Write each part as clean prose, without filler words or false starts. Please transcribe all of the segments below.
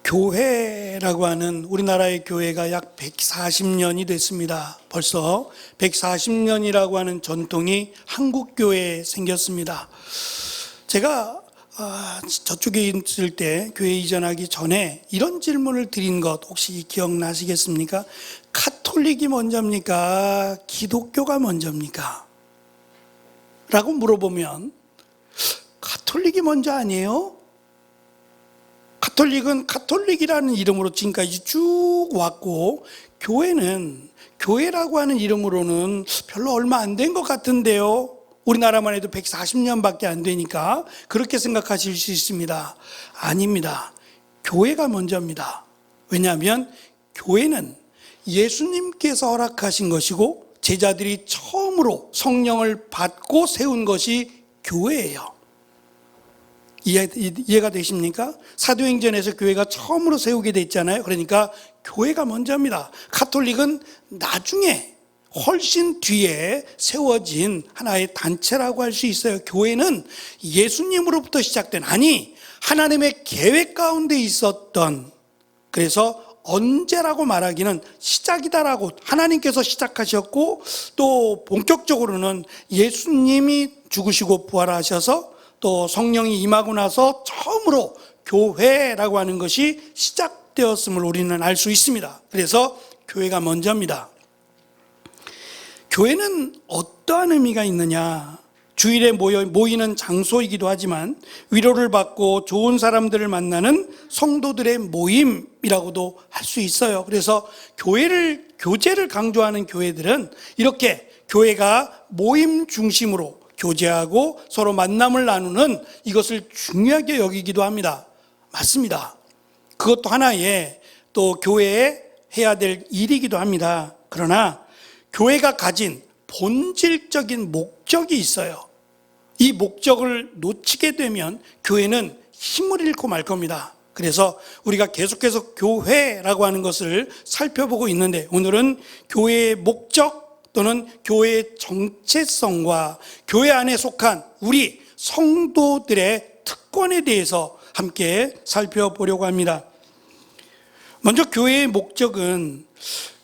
교회라고 하는 우리나라의 교회가 약 140년이 됐습니다. 벌써 140년이라고 하는 전통이 한국 교회에 생겼습니다. 제가 저쪽에 있을 때 교회 이전하기 전에 이런 질문을 드린 것 혹시 기억나시겠습니까? 카톨릭이 먼저입니까? 기독교가 먼저입니까? 라고 물어보면 카톨릭이 먼저 아니에요? 카톨릭은 카톨릭이라는 이름으로 지금까지 쭉 왔고, 교회는 교회라고 하는 이름으로는 별로 얼마 안 된 것 같은데요. 우리나라만 해도 140년밖에 안 되니까 그렇게 생각하실 수 있습니다. 아닙니다. 교회가 먼저입니다. 왜냐하면 교회는 예수님께서 허락하신 것이고 제자들이 처음으로 성령을 받고 세운 것이 교회예요. 이해가 되십니까? 사도행전에서 교회가 처음으로 세우게 됐잖아요. 그러니까 교회가 먼저입니다. 카톨릭은 나중에 훨씬 뒤에 세워진 하나의 단체라고 할 수 있어요. 교회는 예수님으로부터 시작된, 아니 하나님의 계획 가운데 있었던, 그래서 언제라고 말하기는 시작이다라고 하나님께서 시작하셨고, 또 본격적으로는 예수님이 죽으시고 부활하셔서 또 성령이 임하고 나서 처음으로 교회라고 하는 것이 시작되었음을 우리는 알 수 있습니다. 그래서 교회가 먼저입니다. 교회는 어떠한 의미가 있느냐? 주일에 모이는 장소이기도 하지만 위로를 받고 좋은 사람들을 만나는 성도들의 모임이라고도 할 수 있어요. 그래서 교제를 강조하는 교회들은 이렇게 교회가 모임 중심으로 교제하고 서로 만남을 나누는 이것을 중요하게 여기기도 합니다. 맞습니다. 그것도 하나의 또 교회에 해야 될 일이기도 합니다. 그러나 교회가 가진 본질적인 목적이 있어요. 이 목적을 놓치게 되면 교회는 힘을 잃고 말 겁니다. 그래서 우리가 계속해서 교회라고 하는 것을 살펴보고 있는데, 오늘은 교회의 목적 또는 교회의 정체성과 교회 안에 속한 우리 성도들의 특권에 대해서 함께 살펴보려고 합니다. 먼저 교회의 목적은,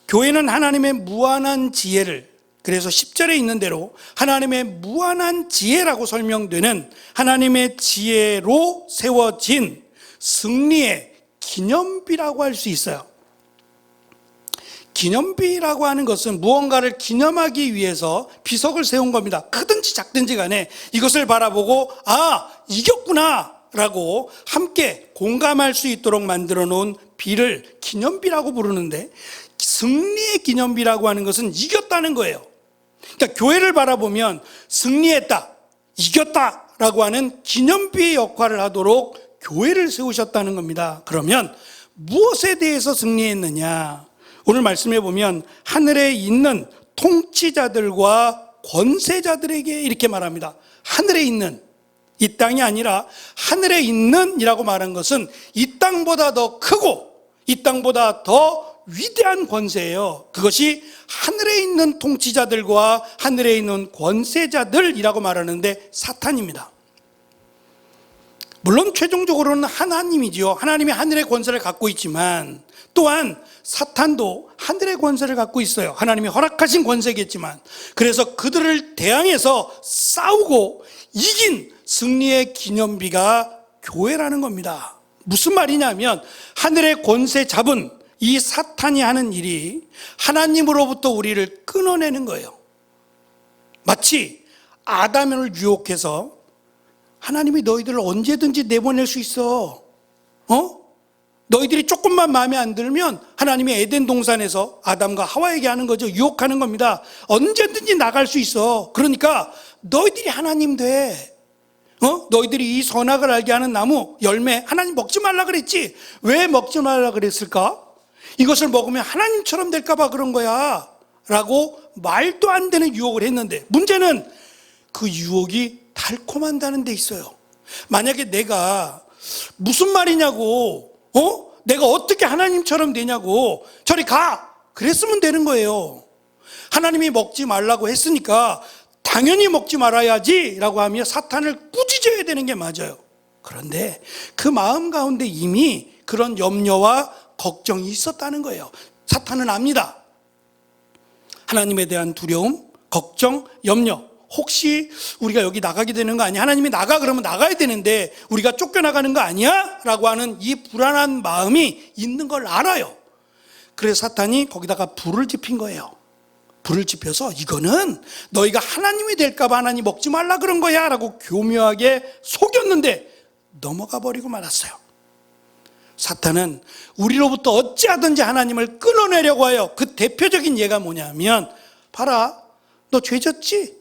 교회는 하나님의 무한한 지혜를, 그래서 10절에 있는 대로 하나님의 무한한 지혜라고 설명되는 하나님의 지혜로 세워진 승리의 기념비라고 할 수 있어요. 기념비라고 하는 것은 무언가를 기념하기 위해서 비석을 세운 겁니다. 크든지 작든지 간에 이것을 바라보고 이겼구나 라고 함께 공감할 수 있도록 만들어 놓은 비를 기념비라고 부르는데, 승리의 기념비라고 하는 것은 이겼다는 거예요. 그러니까 교회를 바라보면 승리했다, 이겼다라고 하는 기념비의 역할을 하도록 교회를 세우셨다는 겁니다. 그러면 무엇에 대해서 승리했느냐? 오늘 말씀해 보면 하늘에 있는 통치자들과 권세자들에게 이렇게 말합니다. 하늘에 있는, 이 땅이 아니라 하늘에 있는 이라고 말한 것은 이 땅보다 더 크고 이 땅보다 더 위대한 권세예요. 그것이 하늘에 있는 통치자들과 하늘에 있는 권세자들이라고 말하는데 사탄입니다. 물론 최종적으로는 하나님이지요. 하나님이 하늘의 권세를 갖고 있지만 또한 사탄도 하늘의 권세를 갖고 있어요. 하나님이 허락하신 권세겠지만, 그래서 그들을 대항해서 싸우고 이긴 승리의 기념비가 교회라는 겁니다. 무슨 말이냐면 하늘의 권세 잡은 이 사탄이 하는 일이 하나님으로부터 우리를 끊어내는 거예요. 마치 아담을 유혹해서 하나님이 너희들을 언제든지 내보낼 수 있어. 너희들이 조금만 마음에 안 들면 하나님이 에덴 동산에서 아담과 하와에게 하는 거죠. 유혹하는 겁니다. 언제든지 나갈 수 있어. 그러니까 너희들이 하나님 돼. 너희들이 이 선악을 알게 하는 나무 열매 하나님 먹지 말라 그랬지. 왜 먹지 말라 그랬을까? 이것을 먹으면 하나님처럼 될까 봐 그런 거야 라고 말도 안 되는 유혹을 했는데, 문제는 그 유혹이 달콤한다는 데 있어요. 만약에 내가 무슨 말이냐고, 내가 어떻게 하나님처럼 되냐고, 저리 가! 그랬으면 되는 거예요. 하나님이 먹지 말라고 했으니까 당연히 먹지 말아야지 라고 하며 사탄을 꾸짖어야 되는 게 맞아요. 그런데 그 마음 가운데 이미 그런 염려와 걱정이 있었다는 거예요. 사탄은 압니다. 하나님에 대한 두려움, 걱정, 염려. 혹시 우리가 여기 나가게 되는 거 아니야? 하나님이 나가 그러면 나가야 되는데 우리가 쫓겨나가는 거 아니야? 라고 하는 이 불안한 마음이 있는 걸 알아요. 그래서 사탄이 거기다가 불을 지핀 거예요. 불을 지펴서 이거는 너희가 하나님이 될까 봐 하나님 먹지 말라 그런 거야 라고 교묘하게 속였는데 넘어가 버리고 말았어요. 사탄은 우리로부터 어찌하든지 하나님을 끊어내려고 해요. 그 대표적인 예가 뭐냐면 봐라, 너 죄 졌지?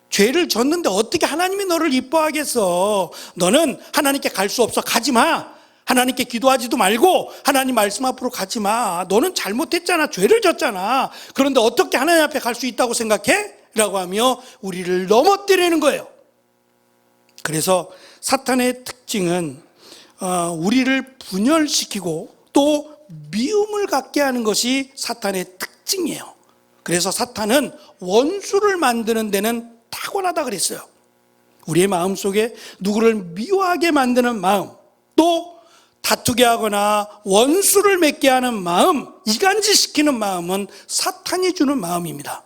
죄를 졌는데 어떻게 하나님이 너를 이뻐하겠어? 너는 하나님께 갈 수 없어. 가지 마. 하나님께 기도하지도 말고 하나님 말씀 앞으로 가지 마. 너는 잘못했잖아. 죄를 졌잖아. 그런데 어떻게 하나님 앞에 갈 수 있다고 생각해? 라고 하며 우리를 넘어뜨리는 거예요. 그래서 사탄의 특징은 우리를 분열시키고 또 미움을 갖게 하는 것이 사탄의 특징이에요. 그래서 사탄은 원수를 만드는 데는 탁월하다 그랬어요. 우리의 마음속에 누구를 미워하게 만드는 마음, 또 다투게 하거나 원수를 맺게 하는 마음, 이간질시키는 마음은 사탄이 주는 마음입니다.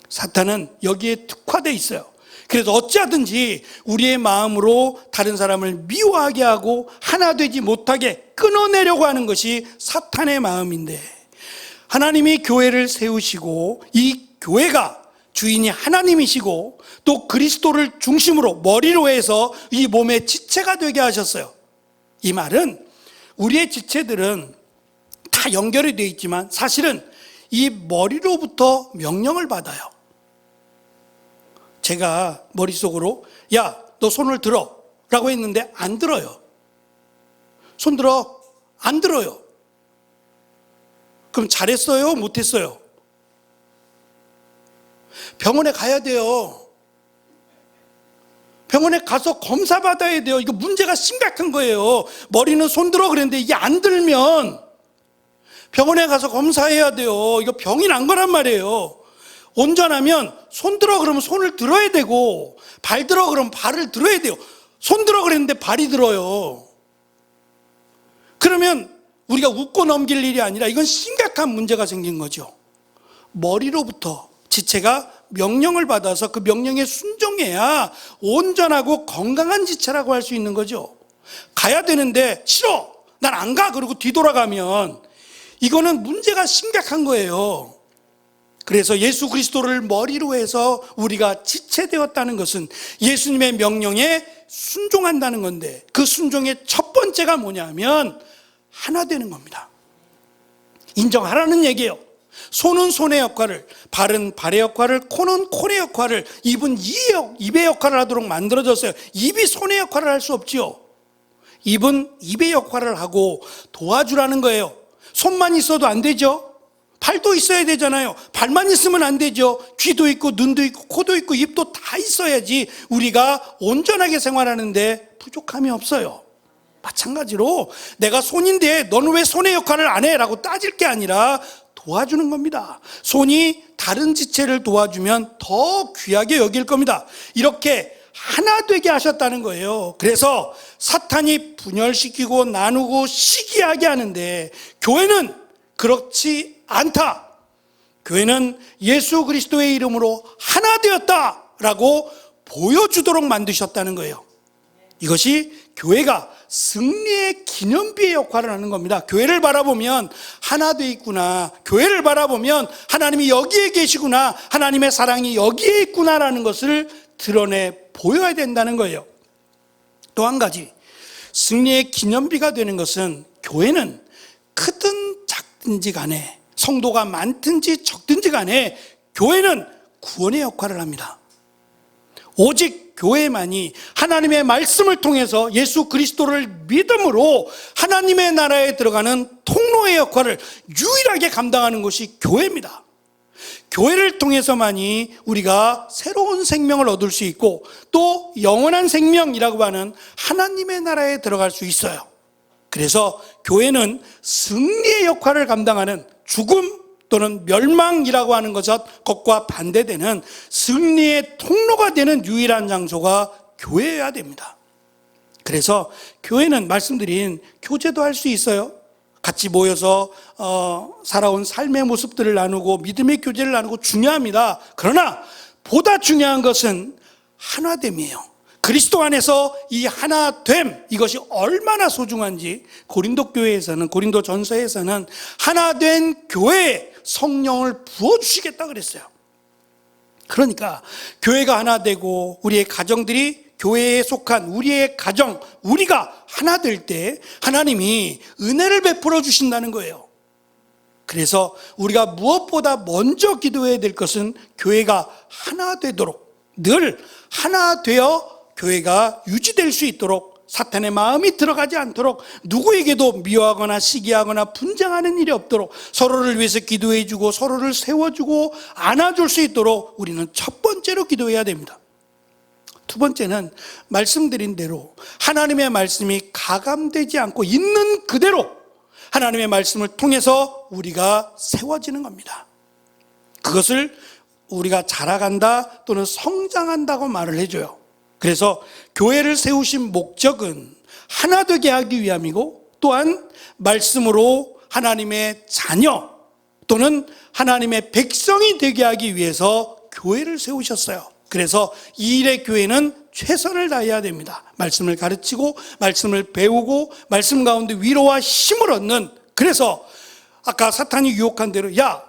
사탄은 여기에 특화되어 있어요. 그래서 어찌하든지 우리의 마음으로 다른 사람을 미워하게 하고 하나 되지 못하게 끊어내려고 하는 것이 사탄의 마음인데, 하나님이 교회를 세우시고 이 교회가 주인이 하나님이시고 또 그리스도를 중심으로 머리로 해서 이 몸의 지체가 되게 하셨어요. 이 말은 우리의 지체들은 다 연결이 되어 있지만 사실은 이 머리로부터 명령을 받아요. 제가 머릿속으로 야, 너 손을 들어 라고 했는데 안 들어요. 손 들어. 안 들어요. 그럼 잘했어요? 못했어요? 병원에 가야 돼요. 병원에 가서 검사 받아야 돼요. 이거 문제가 심각한 거예요. 머리는 손 들어 그랬는데 이게 안 들면 병원에 가서 검사해야 돼요. 이거 병이 난 거란 말이에요. 온전하면 손 들어 그러면 손을 들어야 되고, 발 들어 그러면 발을 들어야 돼요. 손 들어 그랬는데 발이 들어요. 그러면 우리가 웃고 넘길 일이 아니라 이건 심각한 문제가 생긴 거죠. 머리로부터 지체가 명령을 받아서 그 명령에 순종해야 온전하고 건강한 지체라고 할 수 있는 거죠. 가야 되는데 싫어, 난 안 가, 그러고 뒤돌아가면 이거는 문제가 심각한 거예요. 그래서 예수 그리스도를 머리로 해서 우리가 지체되었다는 것은 예수님의 명령에 순종한다는 건데, 그 순종의 첫 번째가 뭐냐면 하나 되는 겁니다. 인정하라는 얘기예요. 손은 손의 역할을, 발은 발의 역할을, 코는 콜의 역할을, 입은 입의 역할을 하도록 만들어졌어요. 입이 손의 역할을 할 수 없지요. 입은 입의 역할을 하고 도와주라는 거예요. 손만 있어도 안 되죠. 발도 있어야 되잖아요. 발만 있으면 안 되죠. 귀도 있고 눈도 있고 코도 있고 입도 다 있어야지 우리가 온전하게 생활하는데 부족함이 없어요. 마찬가지로 내가 손인데 너는 왜 손의 역할을 안 해? 라고 따질 게 아니라 도와주는 겁니다. 손이 다른 지체를 도와주면 더 귀하게 여길 겁니다. 이렇게 하나 되게 하셨다는 거예요. 그래서 사탄이 분열시키고 나누고 시기하게 하는데 교회는 그렇지 않다. 교회는 예수 그리스도의 이름으로 하나 되었다라고 보여주도록 만드셨다는 거예요. 이것이 교회가 승리의 기념비의 역할을 하는 겁니다. 교회를 바라보면 하나 돼 있구나, 교회를 바라보면 하나님이 여기에 계시구나, 하나님의 사랑이 여기에 있구나라는 것을 드러내 보여야 된다는 거예요. 또 한 가지, 승리의 기념비가 되는 것은 교회는 크든 작든지 간에, 성도가 많든지 적든지 간에 교회는 구원의 역할을 합니다. 오직 교회만이 하나님의 말씀을 통해서 예수 그리스도를 믿음으로 하나님의 나라에 들어가는 통로의 역할을 유일하게 감당하는 것이 교회입니다. 교회를 통해서만이 우리가 새로운 생명을 얻을 수 있고 또 영원한 생명이라고 하는 하나님의 나라에 들어갈 수 있어요. 그래서 교회는 승리의 역할을 감당하는, 죽음 또는 멸망이라고 하는 것과 반대되는 승리의 통로가 되는 유일한 장소가 교회여야 됩니다. 그래서 교회는 말씀드린 교제도 할 수 있어요. 같이 모여서 살아온 삶의 모습들을 나누고 믿음의 교제를 나누고 중요합니다. 그러나 보다 중요한 것은 하나됨이에요. 그리스도 안에서 이 하나됨, 이것이 얼마나 소중한지 고린도 교회에서는, 고린도 전서에서는 하나된 교회에 성령을 부어주시겠다 그랬어요. 그러니까 교회가 하나 되고 우리의 가정들이 교회에 속한 우리의 가정, 우리가 하나 될 때 하나님이 은혜를 베풀어 주신다는 거예요. 그래서 우리가 무엇보다 먼저 기도해야 될 것은 교회가 하나 되도록, 늘 하나 되어 교회가 유지될 수 있도록, 사탄의 마음이 들어가지 않도록, 누구에게도 미워하거나 시기하거나 분쟁하는 일이 없도록 서로를 위해서 기도해주고 서로를 세워주고 안아줄 수 있도록 우리는 첫 번째로 기도해야 됩니다. 두 번째는 말씀드린 대로 하나님의 말씀이 가감되지 않고 있는 그대로 하나님의 말씀을 통해서 우리가 세워지는 겁니다. 그것을 우리가 자라간다 또는 성장한다고 말을 해줘요. 그래서 교회를 세우신 목적은 하나 되게 하기 위함이고, 또한 말씀으로 하나님의 자녀 또는 하나님의 백성이 되게 하기 위해서 교회를 세우셨어요. 그래서 이 일의 교회는 최선을 다해야 됩니다. 말씀을 가르치고 말씀을 배우고 말씀 가운데 위로와 힘을 얻는, 그래서 아까 사탄이 유혹한 대로, 야,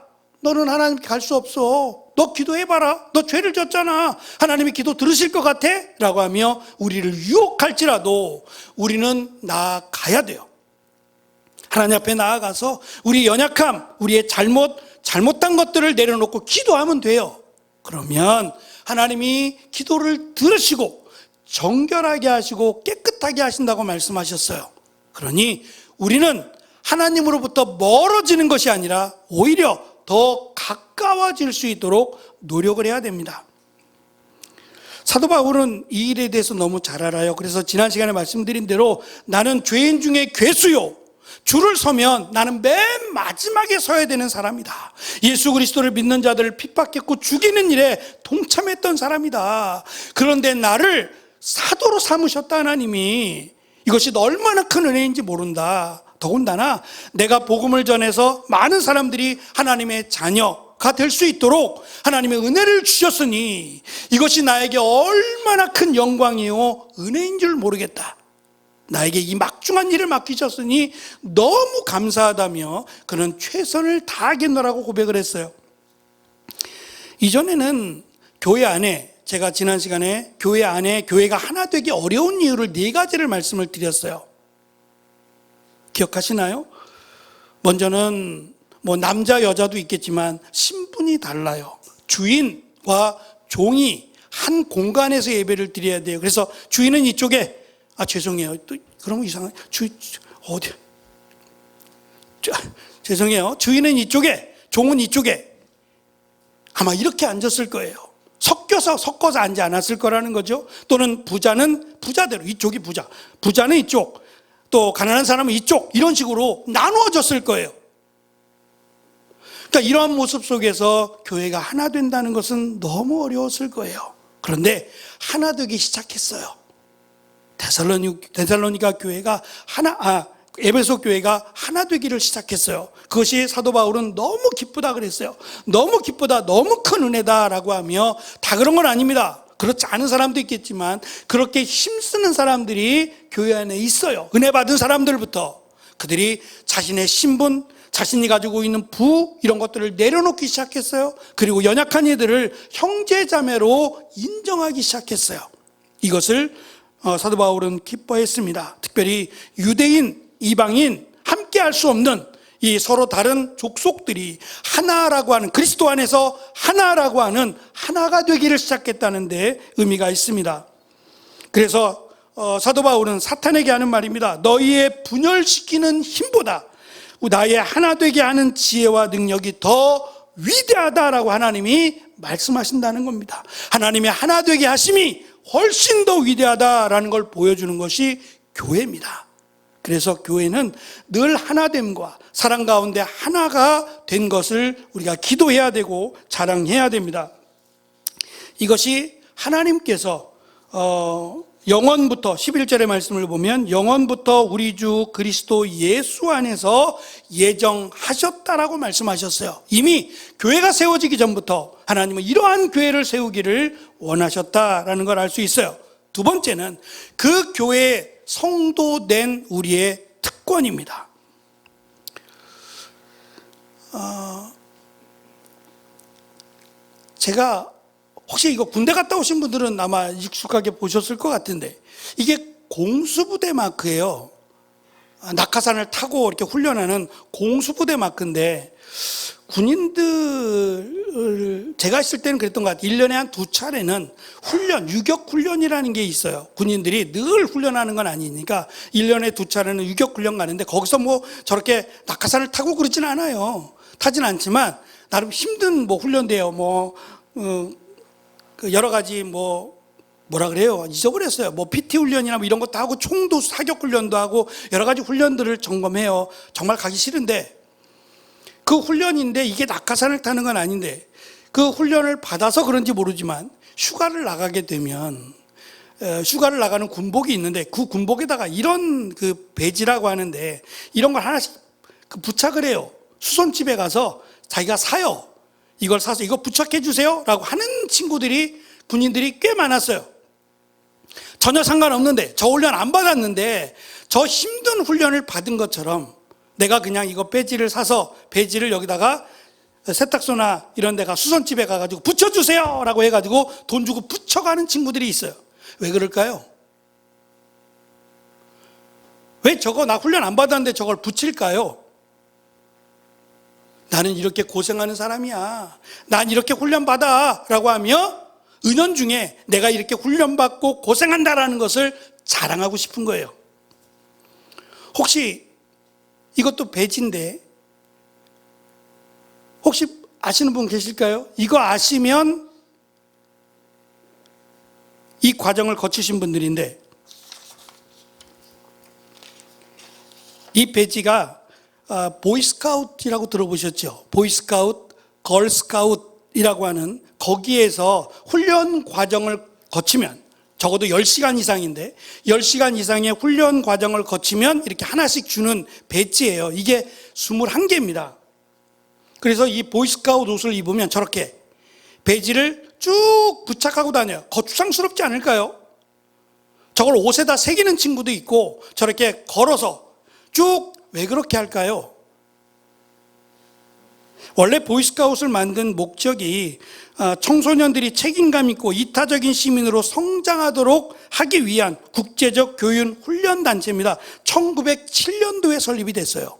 너는 하나님께 갈 수 없어. 너 기도해봐라. 너 죄를 졌잖아. 하나님이 기도 들으실 것 같아? 라고 하며 우리를 유혹할지라도 우리는 나아가야 돼요. 하나님 앞에 나아가서 우리 연약함, 우리의 잘못한 것들을 내려놓고 기도하면 돼요. 그러면 하나님이 기도를 들으시고 정결하게 하시고 깨끗하게 하신다고 말씀하셨어요. 그러니 우리는 하나님으로부터 멀어지는 것이 아니라 오히려 더 가까워질 수 있도록 노력을 해야 됩니다. 사도 바울은 이 일에 대해서 너무 잘 알아요. 그래서 지난 시간에 말씀드린 대로 나는 죄인 중에 괴수요, 줄을 서면 나는 맨 마지막에 서야 되는 사람이다. 예수 그리스도를 믿는 자들을 핍박했고 죽이는 일에 동참했던 사람이다. 그런데 나를 사도로 삼으셨다 하나님이. 이것이 얼마나 큰 은혜인지 모른다. 더군다나 내가 복음을 전해서 많은 사람들이 하나님의 자녀가 될 수 있도록 하나님의 은혜를 주셨으니 이것이 나에게 얼마나 큰 영광이요 은혜인 줄 모르겠다. 나에게 이 막중한 일을 맡기셨으니 너무 감사하다며 그는 최선을 다하겠노라고 고백을 했어요. 이전에는 교회 안에, 제가 지난 시간에 교회 안에 교회가 하나 되기 어려운 이유를 4가지를 말씀을 드렸어요. 기억하시나요? 먼저는 남자 여자도 있겠지만 신분이 달라요. 주인과 종이 한 공간에서 예배를 드려야 돼요. 그래서 주인은 이쪽에, 죄송해요. 또 그러면 이상하게 어디? 죄송해요. 주인은 이쪽에, 종은 이쪽에. 아마 이렇게 앉았을 거예요. 섞어서 앉지 않았을 거라는 거죠. 또는 부자는 부자대로, 이쪽이 부자, 부자는 이쪽, 또 가난한 사람은 이쪽, 이런 식으로 나누어졌을 거예요. 그러니까 이러한 모습 속에서 교회가 하나 된다는 것은 너무 어려웠을 거예요. 그런데 하나 되기 시작했어요. 데살로니가 교회가 에베소 교회가 하나 되기를 시작했어요. 그것이 사도 바울은 너무 기쁘다 그랬어요. 너무 기쁘다, 너무 큰 은혜다라고 하며, 다 그런 건 아닙니다. 그렇지 않은 사람도 있겠지만 그렇게 힘쓰는 사람들이 교회 안에 있어요. 은혜 받은 사람들부터. 그들이 자신의 신분, 자신이 가지고 있는 부, 이런 것들을 내려놓기 시작했어요. 그리고 연약한 이들을 형제자매로 인정하기 시작했어요. 이것을 사도 바울은 기뻐했습니다. 특별히 유대인, 이방인 함께 할 수 없는 이 서로 다른 족속들이 하나라고 하는, 그리스도 안에서 하나라고 하는, 하나가 되기를 시작했다는 데 의미가 있습니다. 그래서 사도 바울은 사탄에게 하는 말입니다. 너희의 분열시키는 힘보다 나의 하나 되게 하는 지혜와 능력이 더 위대하다라고 하나님이 말씀하신다는 겁니다. 하나님의 하나 되게 하심이 훨씬 더 위대하다라는 걸 보여주는 것이 교회입니다. 그래서 교회는 늘 하나됨과 사랑 가운데 하나가 된 것을 우리가 기도해야 되고 자랑해야 됩니다. 이것이 하나님께서 영원부터 11절의 말씀을 보면 영원부터 우리 주 그리스도 예수 안에서 예정하셨다라고 말씀하셨어요. 이미 교회가 세워지기 전부터 하나님은 이러한 교회를 세우기를 원하셨다라는 걸 알 수 있어요. 두 번째는 그 교회의 성도된 우리의 특권입니다. 제가 혹시 이거 군대 갔다 오신 분들은 아마 익숙하게 보셨을 것 같은데, 이게 공수부대 마크예요. 낙하산을 타고 이렇게 훈련하는 공수부대 마크인데, 군인들, 제가 있을 때는 그랬던 것 같아요. 1년에 한 2차례는 훈련, 유격 훈련이라는 게 있어요. 군인들이 늘 훈련하는 건 아니니까 1년에 2차례는 유격 훈련 가는데, 거기서 뭐 저렇게 낙하산을 타고 그러진 않아요. 타진 않지만 나름 힘든 뭐 훈련돼요. 여러 가지 뭐라 그래요? 잊어버렸어요. PT 훈련이나 뭐 이런 것도 하고 총도 사격 훈련도 하고 여러 가지 훈련들을 점검해요. 정말 가기 싫은데 그 훈련인데 이게 낙하산을 타는 건 아닌데 그 훈련을 받아서 그런지 모르지만 휴가를 나가게 되면 휴가를 나가는 군복이 있는데 그 군복에다가 이런 그 배지라고 하는데 이런 걸 하나씩 부착을 해요. 수선집에 가서 자기가 사요. 이걸 사서 이거 부착해 주세요 라고 하는 친구들이, 군인들이 꽤 많았어요. 전혀 상관없는데, 저 훈련 안 받았는데 저 힘든 훈련을 받은 것처럼 내가 그냥 이거 배지를 사서 배지를 여기다가 세탁소나 이런 데가 수선집에 가가지고 붙여주세요 라고 해가지고 돈 주고 붙여가는 친구들이 있어요. 왜 그럴까요? 왜 나 훈련 안 받았는데 저걸 붙일까요? 나는 이렇게 고생하는 사람이야, 난 이렇게 훈련받아 라고 하며 은연중에 내가 이렇게 훈련받고 고생한다라는 것을 자랑하고 싶은 거예요. 혹시 이것도 배지인데 혹시 아시는 분 계실까요? 이거 아시면 이 과정을 거치신 분들인데, 이 배지가 보이스카우트라고 들어보셨죠? 보이스카우트, 걸스카우트이라고 하는, 거기에서 훈련 과정을 거치면 적어도 10시간 이상인데 10시간 이상의 훈련 과정을 거치면 이렇게 하나씩 주는 배지예요. 이게 21개입니다. 그래서 이 보이스카우트 옷을 입으면 저렇게 배지를 쭉 부착하고 다녀요. 거추장스럽지 않을까요? 저걸 옷에다 새기는 친구도 있고 저렇게 걸어서 쭉. 왜 그렇게 할까요? 원래 보이스카웃을 만든 목적이 청소년들이 책임감 있고 이타적인 시민으로 성장하도록 하기 위한 국제적 교육 훈련 단체입니다. 1907년도에 설립이 됐어요.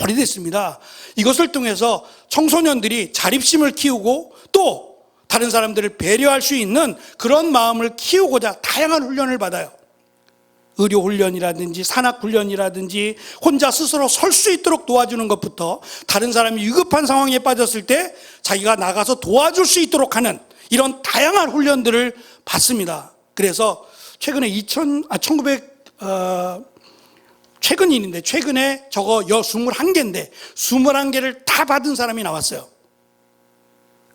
오래됐습니다. 이것을 통해서 청소년들이 자립심을 키우고 또 다른 사람들을 배려할 수 있는 그런 마음을 키우고자 다양한 훈련을 받아요. 의료훈련이라든지 산악훈련이라든지 혼자 스스로 설 수 있도록 도와주는 것부터 다른 사람이 위급한 상황에 빠졌을 때 자기가 나가서 도와줄 수 있도록 하는 이런 다양한 훈련들을 받습니다. 그래서 최근에 최근 일인데 최근에 저거 21개인데 21개를 다 받은 사람이 나왔어요.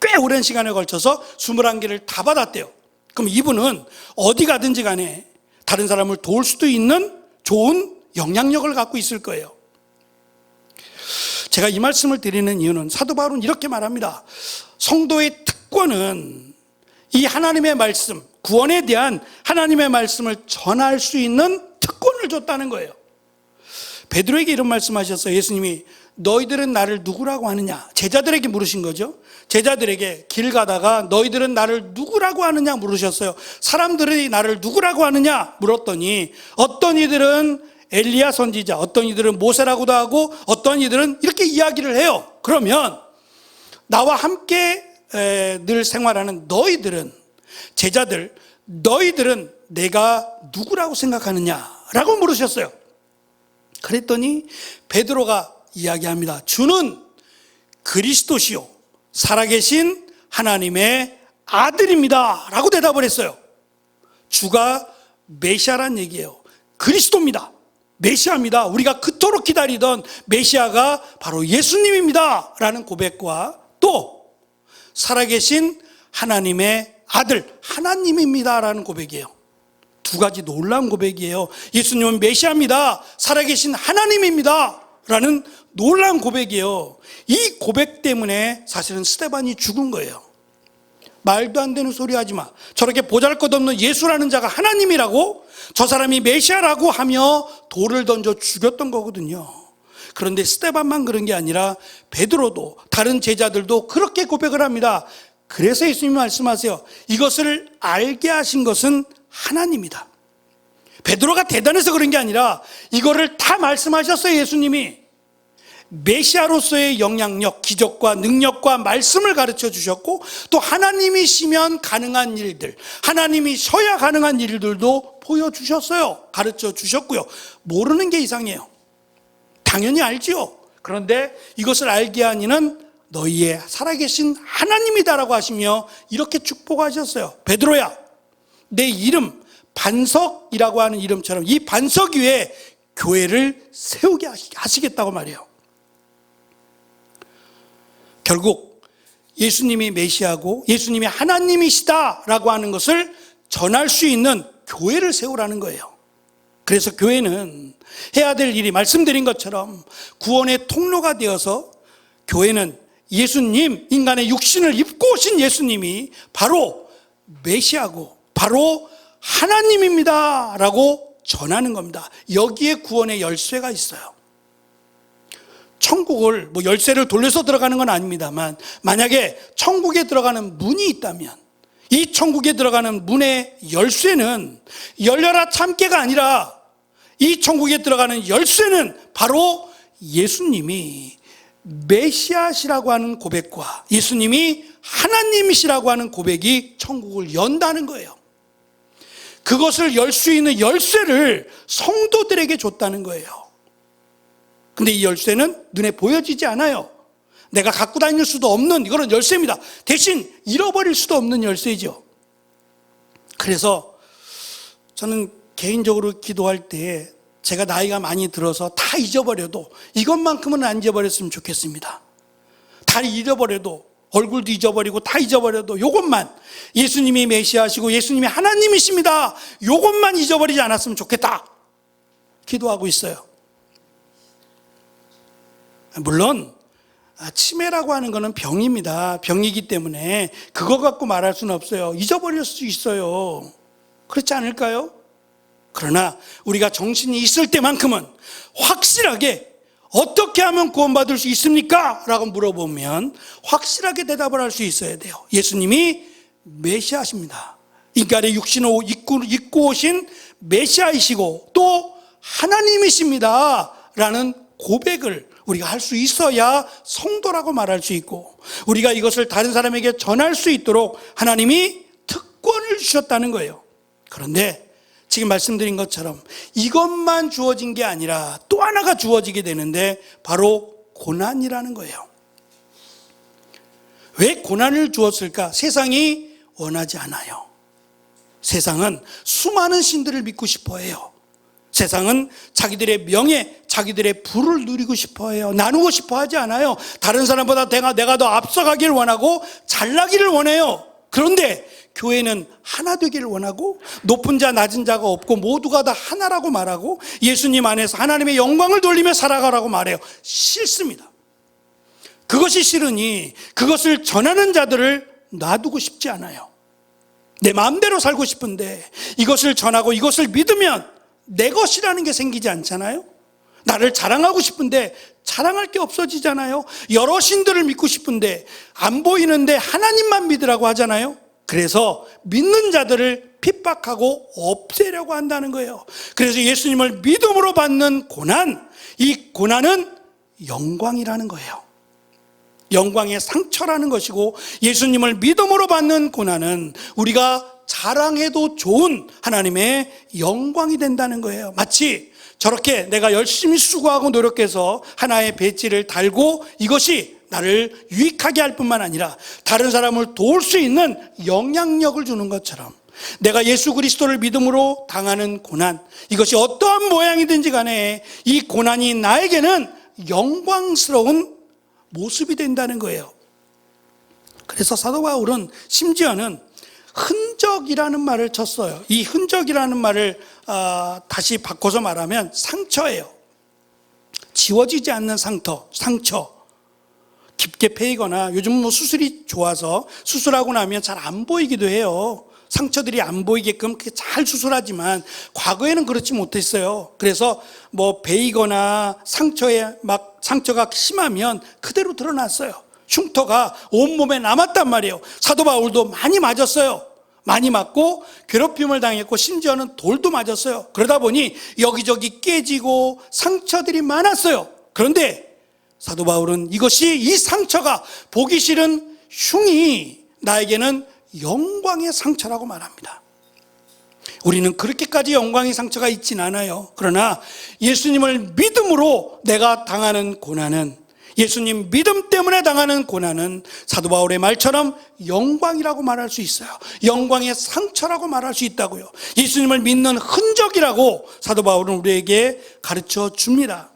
꽤 오랜 시간에 걸쳐서 21개를 다 받았대요. 그럼 이분은 어디 가든지 간에 다른 사람을 도울 수도 있는 좋은 영향력을 갖고 있을 거예요. 제가 이 말씀을 드리는 이유는 사도 바울은 이렇게 말합니다. 성도의 특권은 이 하나님의 말씀, 구원에 대한 하나님의 말씀을 전할 수 있는 특권을 줬다는 거예요. 베드로에게 이런 말씀하셨어요. 예수님이 너희들은 나를 누구라고 하느냐? 제자들에게 물으신 거죠. 제자들에게 길 가다가 너희들은 나를 누구라고 하느냐 물으셨어요. 사람들이 나를 누구라고 하느냐 물었더니 어떤 이들은 엘리야 선지자, 어떤 이들은 모세라고도 하고 어떤 이들은 이렇게 이야기를 해요. 그러면 나와 함께 늘 생활하는 너희들은, 제자들, 너희들은 내가 누구라고 생각하느냐라고 물으셨어요. 그랬더니 베드로가 이야기합니다. 주는 그리스도시요 살아계신 하나님의 아들입니다 라고 대답을 했어요. 주가 메시아란 얘기예요. 그리스도입니다. 메시아입니다. 우리가 그토록 기다리던 메시아가 바로 예수님입니다 라는 고백과 또 살아계신 하나님의 아들 하나님입니다 라는 고백이에요. 두 가지 놀라운 고백이에요. 예수님은 메시아입니다. 살아계신 하나님입니다. 라는 놀라운 고백이에요. 이 고백 때문에 사실은 스데반이 죽은 거예요. 말도 안 되는 소리 하지 마. 저렇게 보잘것없는 예수라는 자가 하나님이라고, 저 사람이 메시아라고 하며 돌을 던져 죽였던 거거든요. 그런데 스데반만 그런 게 아니라 베드로도 다른 제자들도 그렇게 고백을 합니다. 그래서 예수님이 말씀하세요. 이것을 알게 하신 것은 하나님이다. 베드로가 대단해서 그런 게 아니라 이거를 다 말씀하셨어요. 예수님이 메시아로서의 영향력, 기적과 능력과 말씀을 가르쳐 주셨고, 또 하나님이시면 가능한 일들, 하나님이셔야 가능한 일들도 보여주셨어요. 가르쳐 주셨고요. 모르는 게 이상해요. 당연히 알지요. 그런데 이것을 알게 하니는 너희의 살아계신 하나님이다라고 하시며 이렇게 축복하셨어요. 베드로야, 내 이름 반석이라고 하는 이름처럼 이 반석 위에 교회를 세우게 하시겠다고 말해요. 결국 예수님이 메시아고 예수님이 하나님이시다라고 하는 것을 전할 수 있는 교회를 세우라는 거예요. 그래서 교회는 해야 될 일이 말씀드린 것처럼 구원의 통로가 되어서, 교회는 예수님, 인간의 육신을 입고 오신 예수님이 바로 메시아고 바로 하나님입니다 라고 전하는 겁니다. 여기에 구원의 열쇠가 있어요. 천국을 열쇠를 돌려서 들어가는 건 아닙니다만, 만약에 천국에 들어가는 문이 있다면 이 천국에 들어가는 문의 열쇠는 열려라 참깨가 아니라, 이 천국에 들어가는 열쇠는 바로 예수님이 메시아시라고 하는 고백과 예수님이 하나님이시라고 하는 고백이 천국을 연다는 거예요. 그것을 열 수 있는 열쇠를 성도들에게 줬다는 거예요. 근데 이 열쇠는 눈에 보여지지 않아요. 내가 갖고 다닐 수도 없는 이거는 열쇠입니다. 대신 잃어버릴 수도 없는 열쇠죠. 그래서 저는 개인적으로 기도할 때 제가 나이가 많이 들어서 다 잊어버려도 이것만큼은 안 잊어버렸으면 좋겠습니다. 다 잃어버려도, 얼굴도 잊어버리고 다 잊어버려도 이것만, 예수님이 메시아시고 예수님이 하나님이십니다, 이것만 잊어버리지 않았으면 좋겠다 기도하고 있어요. 물론 치매라고 하는 것은 병입니다. 병이기 때문에 그거 갖고 말할 수는 없어요. 잊어버릴 수 있어요. 그렇지 않을까요? 그러나 우리가 정신이 있을 때만큼은 확실하게 어떻게 하면 구원받을 수 있습니까? 라고 물어보면 확실하게 대답을 할 수 있어야 돼요. 예수님이 메시아십니다. 인간의 육신을 입고 오신 메시아이시고 또 하나님이십니다 라는 고백을 우리가 할 수 있어야 성도라고 말할 수 있고, 우리가 이것을 다른 사람에게 전할 수 있도록 하나님이 특권을 주셨다는 거예요. 그런데 지금 말씀드린 것처럼 이것만 주어진 게 아니라 또 하나가 주어지게 되는데 바로 고난이라는 거예요. 왜 고난을 주었을까? 세상이 원하지 않아요. 세상은 수많은 신들을 믿고 싶어 해요. 세상은 자기들의 명예, 자기들의 부를 누리고 싶어 해요. 나누고 싶어 하지 않아요. 다른 사람보다 내가 더 앞서가기를 원하고 잘나기를 원해요. 그런데 교회는 하나 되기를 원하고, 높은 자 낮은 자가 없고 모두가 다 하나라고 말하고, 예수님 안에서 하나님의 영광을 돌리며 살아가라고 말해요. 싫습니다. 그것이 싫으니 그것을 전하는 자들을 놔두고 싶지 않아요. 내 마음대로 살고 싶은데 이것을 전하고 이것을 믿으면 내 것이라는 게 생기지 않잖아요. 나를 자랑하고 싶은데 자랑할 게 없어지잖아요. 여러 신들을 믿고 싶은데 안 보이는데 하나님만 믿으라고 하잖아요. 그래서 믿는 자들을 핍박하고 없애려고 한다는 거예요. 그래서 예수님을 믿음으로 받는 고난, 이 고난은 영광이라는 거예요. 영광의 상처라는 것이고, 예수님을 믿음으로 받는 고난은 우리가 자랑해도 좋은 하나님의 영광이 된다는 거예요. 마치 저렇게 내가 열심히 수고하고 노력해서 하나의 배지를 달고 이것이 나를 유익하게 할 뿐만 아니라 다른 사람을 도울 수 있는 영향력을 주는 것처럼, 내가 예수 그리스도를 믿음으로 당하는 고난, 이것이 어떠한 모양이든지 간에 이 고난이 나에게는 영광스러운 모습이 된다는 거예요. 그래서 사도 바울은 심지어는 흔적이라는 말을 쳤어요. 이 흔적이라는 말을 다시 바꿔서 말하면 상처예요. 지워지지 않는 상처. 깊게 패이거나 요즘 뭐 수술이 좋아서 수술하고 나면 잘 안 보이기도 해요. 상처들이 안 보이게끔 잘 수술하지만 과거에는 그렇지 못했어요. 그래서 뭐 베이거나 상처가 심하면 그대로 드러났어요. 흉터가 온몸에 남았단 말이에요. 사도 바울도 많이 맞았어요. 많이 맞고 괴롭힘을 당했고 심지어는 돌도 맞았어요. 그러다 보니 여기저기 깨지고 상처들이 많았어요. 그런데 사도 바울은 이 상처가 보기 싫은 흉이 나에게는 영광의 상처라고 말합니다. 우리는 그렇게까지 영광의 상처가 있진 않아요. 그러나 예수님을 믿음으로 내가 당하는 고난은, 예수님 믿음 때문에 당하는 고난은 사도 바울의 말처럼 영광이라고 말할 수 있어요. 영광의 상처라고 말할 수 있다고요. 예수님을 믿는 흔적이라고 사도 바울은 우리에게 가르쳐 줍니다.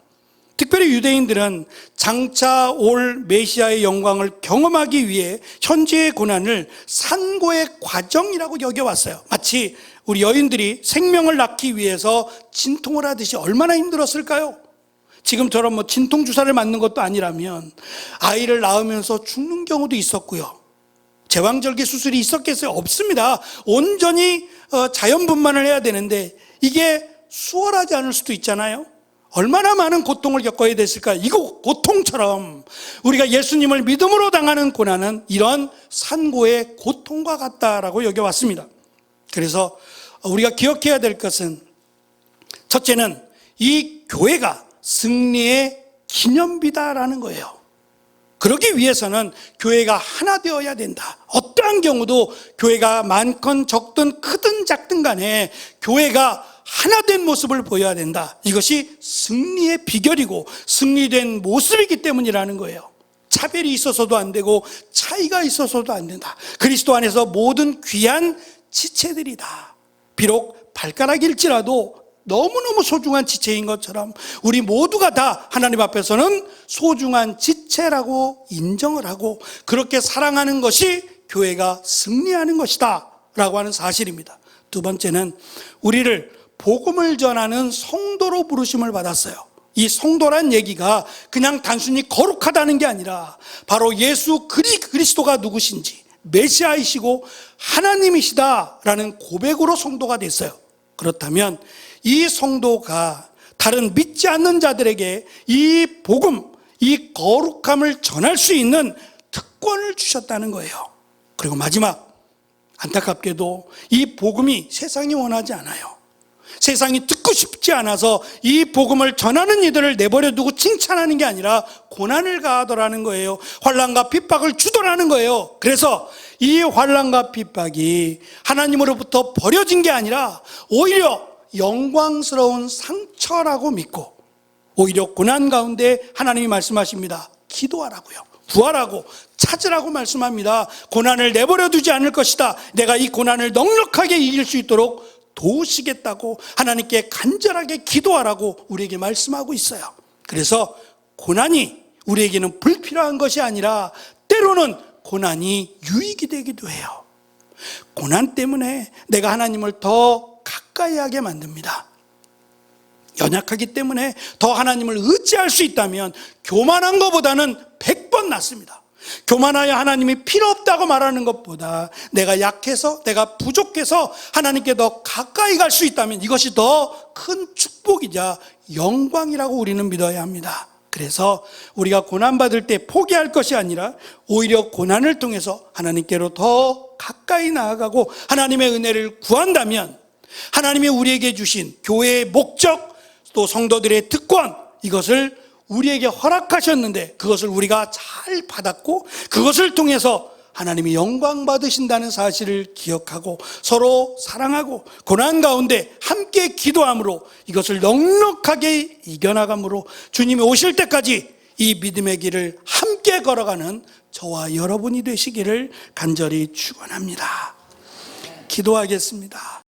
특별히 유대인들은 장차 올 메시아의 영광을 경험하기 위해 현재의 고난을 산고의 과정이라고 여겨왔어요. 마치 우리 여인들이 생명을 낳기 위해서 진통을 하듯이 얼마나 힘들었을까요? 지금처럼 뭐 진통 주사를 맞는 것도 아니라면 아이를 낳으면서 죽는 경우도 있었고요. 제왕절개 수술이 있었겠어요? 없습니다. 온전히 자연분만을 해야 되는데 이게 수월하지 않을 수도 있잖아요. 얼마나 많은 고통을 겪어야 됐을까? 이거 고통처럼 우리가 예수님을 믿음으로 당하는 고난은 이런 산고의 고통과 같다라고 여겨왔습니다. 그래서 우리가 기억해야 될 것은, 첫째는 이 교회가 승리의 기념비다라는 거예요. 그러기 위해서는 교회가 하나 되어야 된다. 어떠한 경우도 교회가 많건 적든 크든 작든 간에 교회가 하나 된 모습을 보여야 된다. 이것이 승리의 비결이고 승리된 모습이기 때문이라는 거예요. 차별이 있어서도 안 되고 차이가 있어서도 안 된다. 그리스도 안에서 모든 귀한 지체들이다. 비록 발가락일지라도 너무너무 소중한 지체인 것처럼 우리 모두가 다 하나님 앞에서는 소중한 지체라고 인정을 하고 그렇게 사랑하는 것이 교회가 승리하는 것이다 라고 하는 사실입니다. 두 번째는 우리를 복음을 전하는 성도로 부르심을 받았어요. 이 성도란 얘기가 그냥 단순히 거룩하다는 게 아니라 바로 예수 그리스도가 누구신지, 메시아이시고 하나님이시다라는 고백으로 성도가 됐어요. 그렇다면 이 성도가 다른 믿지 않는 자들에게 이 복음, 이 거룩함을 전할 수 있는 특권을 주셨다는 거예요. 그리고 마지막, 안타깝게도 이 복음이 세상이 원하지 않아요. 세상이 듣고 싶지 않아서 이 복음을 전하는 이들을 내버려 두고 칭찬하는 게 아니라 고난을 가하더라는 거예요. 환난과 핍박을 주더라는 거예요. 그래서 이 환난과 핍박이 하나님으로부터 버려진 게 아니라 오히려 영광스러운 상처라고 믿고, 오히려 고난 가운데 하나님이 말씀하십니다. 기도하라고요. 구하라고, 찾으라고 말씀합니다. 고난을 내버려 두지 않을 것이다. 내가 이 고난을 넉넉하게 이길 수 있도록 도우시겠다고 하나님께 간절하게 기도하라고 우리에게 말씀하고 있어요. 그래서 고난이 우리에게는 불필요한 것이 아니라 때로는 고난이 유익이 되기도 해요. 고난 때문에 내가 하나님을 더 가까이 하게 만듭니다. 연약하기 때문에 더 하나님을 의지할 수 있다면 교만한 것보다는 100번 낫습니다. 교만하여 하나님이 필요 없다고 말하는 것보다 내가 약해서, 내가 부족해서 하나님께 더 가까이 갈 수 있다면 이것이 더 큰 축복이자 영광이라고 우리는 믿어야 합니다. 그래서 우리가 고난받을 때 포기할 것이 아니라 오히려 고난을 통해서 하나님께로 더 가까이 나아가고 하나님의 은혜를 구한다면 하나님이 우리에게 주신 교회의 목적, 또 성도들의 특권, 이것을 우리에게 허락하셨는데 그것을 우리가 잘 받았고 그것을 통해서 하나님이 영광 받으신다는 사실을 기억하고 서로 사랑하고 고난 가운데 함께 기도함으로 이것을 넉넉하게 이겨나감으로 주님이 오실 때까지 이 믿음의 길을 함께 걸어가는 저와 여러분이 되시기를 간절히 축원합니다. 기도하겠습니다.